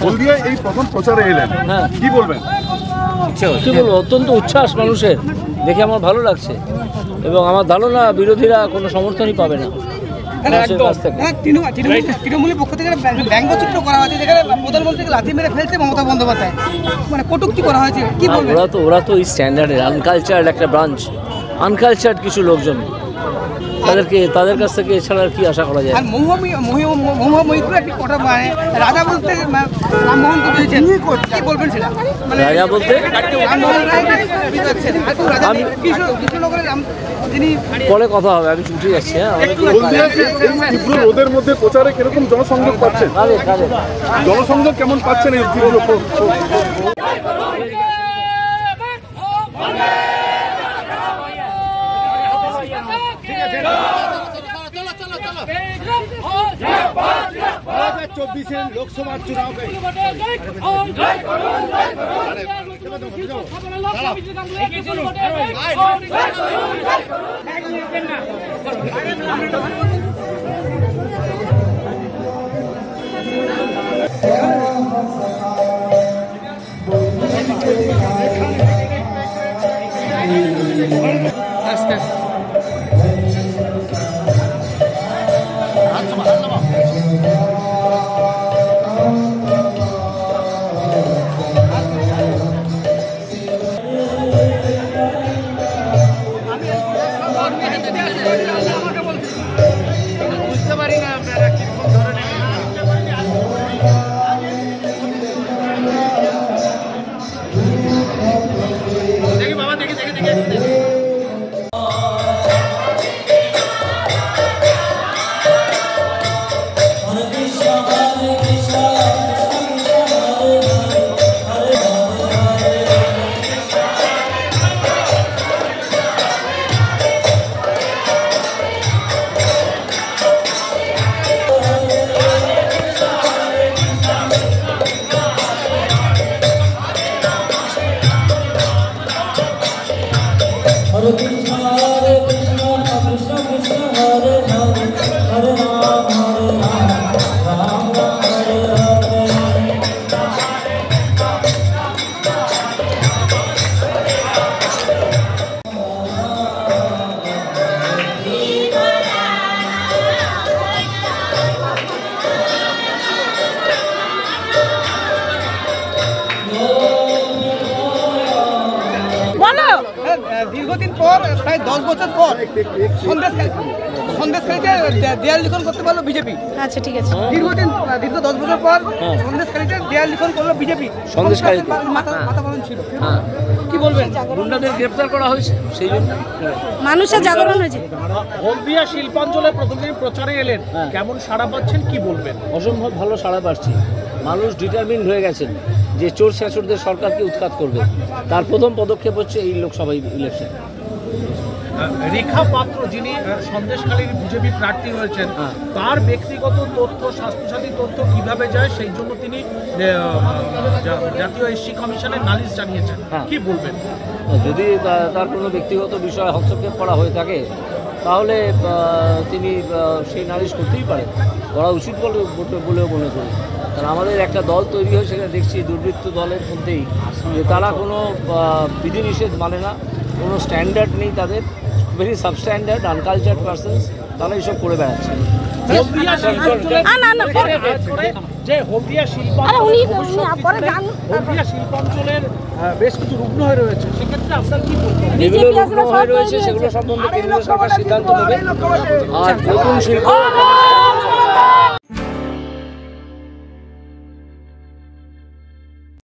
হলদিয়ায় এই প্রথম প্রচারে এলেন, হ্যাঁ কি বলবেন? কি বলবো, অত্যন্ত উচ্ছ্বাস মানুষের, দেখে আমার ভালো লাগছে এবং আমার ধারণা বিরোধীরা কোনো সমর্থনই পাবে না। তৃণমূলের পক্ষ থেকে ব্যঙ্গচিত্র করা হয়েছে যেখানে প্রধানমন্ত্রীকে লাথি মেরে ফেলছে মমতা বন্দ্যোপাধ্যায়, মানে কটূক্তি করা হয়েছে, কি বলবেন? ওরা তো এই স্ট্যান্ডার্ডের আনকালচার্ড একটা ব্রাঞ্চ, আনকালচার্ড কিছু লোকজন, তাদের কাছ থেকে এছাড়া আর কি আশা করা যায়? আর মহুয়া একটি কথা, মানে রাজা বলতে রামমোহন বুঝেছেন, কি বলবেন সেটা? রাজা বলতে পরে কথা হবে, আমি ছুটি যাচ্ছি। তীব্র রোদের মধ্যে প্রচারে কিরকম জনসংযোগ পাচ্ছেন? জনসংযোগ কেমন পাচ্ছেন এই তীব্র? लोकसभा चुनाव বুঝতে পারি না আপনারা কি ধরনের দেখি বাবা, দেখি দেখি দেখি দীর্ঘদিন পর, প্রায় 10 বছর পর সন্দেশখালীতে দেয়াল লিখন করতে পারলো বিজেপি। আচ্ছা ঠিক আছে, দীর্ঘ 10 বছর পর সন্দেশখালীতে দেয়াল লিখন করলো বিজেপি। সন্দেশখালীতে মাথা পালন ছিল, কি বলবেন? গুন্ডাদের গ্রেফতার করা হয়েছে, সেই জন্য মানুষের জাগরণ হয়েছে। হলদিয়া শিল্পাঞ্চলে প্রথম দিন প্রচারে এলেন, কেমন সাড়া পাচ্ছেন, কি বলবেন? অসম্ভব ভালো সাড়া পাচ্ছি, মানুষ ডিটারমিন্ড হয়ে গেছেন যে চোর শেষরদের সরকারকে উৎখাত করবে। তার প্রথম পদক্ষেপ হচ্ছে এই লোকসভা ইলেকশন। রেখা পাত্র, যিনি সন্দেশখালীর বিজেপি প্রার্থী হয়েছেন, তার ব্যক্তিগত তথ্য, স্বাস্থ্যসাথী তথ্য কিভাবে যায়, সেই জন্য তিনি জাতীয় এসসি কমিশনে নালিশ জানিয়েছেন, কি বলবেন? যদি তার কোনো ব্যক্তিগত বিষয়ে হস্তক্ষেপ করা হয়ে থাকে তাহলে তিনি সেই নালিশ করতেই পারেন, করা উচিত বলেও মনে করি। কারণ আমাদের একটা দল তৈরি হয়ে সেখানে দেখছি দুর্বৃত্ত দলের মধ্যেই যে তারা কোনো বিধিনিষেধ মানে না, কোনো স্ট্যান্ডার্ড নেই তাদের, ভেরি সাবস্ট্যান্ডার্ড আনকালচার্ড পারসনস, তারা এইসব করে বেড়াচ্ছে। যে হলদিয়া শিল্পাঞ্চলের বেশ কিছু রুগ্ন হয়ে রয়েছে, সেক্ষেত্রে আপনার কি বলবেন? যেগুলো রুগ্ন হয়ে রয়েছে সেগুলো সম্বন্ধে কেন্দ্রীয় সরকার সিদ্ধান্ত নেবে। আর নতুন শিল্প